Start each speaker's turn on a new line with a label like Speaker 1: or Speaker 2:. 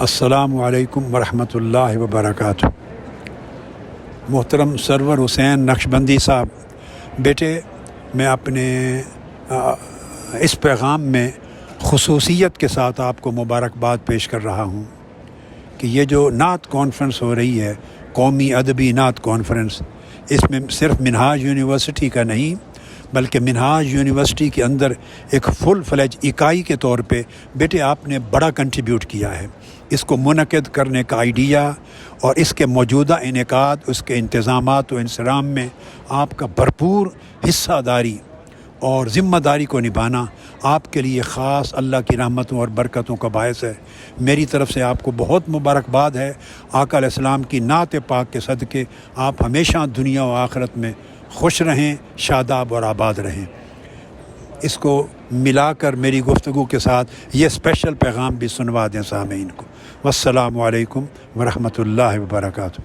Speaker 1: السلام علیکم ورحمۃ اللہ وبرکاتہ۔ محترم سرور حسین نقشبندی صاحب، بیٹے میں اپنے اس پیغام میں خصوصیت کے ساتھ آپ کو مبارکباد پیش کر رہا ہوں کہ یہ جو نعت کانفرنس ہو رہی ہے، قومی ادبی نعت کانفرنس، اس میں صرف منہاج یونیورسٹی کا نہیں بلکہ منہاج یونیورسٹی کے اندر ایک فل فلیج اکائی کے طور پہ بیٹے آپ نے بڑا کنٹریبیوٹ کیا ہے۔ اس کو منعقد کرنے کا آئیڈیا اور اس کے موجودہ انعقاد، اس کے انتظامات و انصرام میں آپ کا بھرپور حصہ داری اور ذمہ داری کو نبھانا آپ کے لیے خاص اللہ کی رحمتوں اور برکتوں کا باعث ہے۔ میری طرف سے آپ کو بہت مبارکباد ہے۔ آقا علیہ السلام کی نعت پاک کے صدقے آپ ہمیشہ دنیا و آخرت میں خوش رہیں، شاداب اور آباد رہیں۔ اس کو ملا کر میری گفتگو کے ساتھ یہ اسپیشل پیغام بھی سنوا دیں سامعین کو۔ والسلام علیکم ورحمۃ اللہ وبرکاتہ۔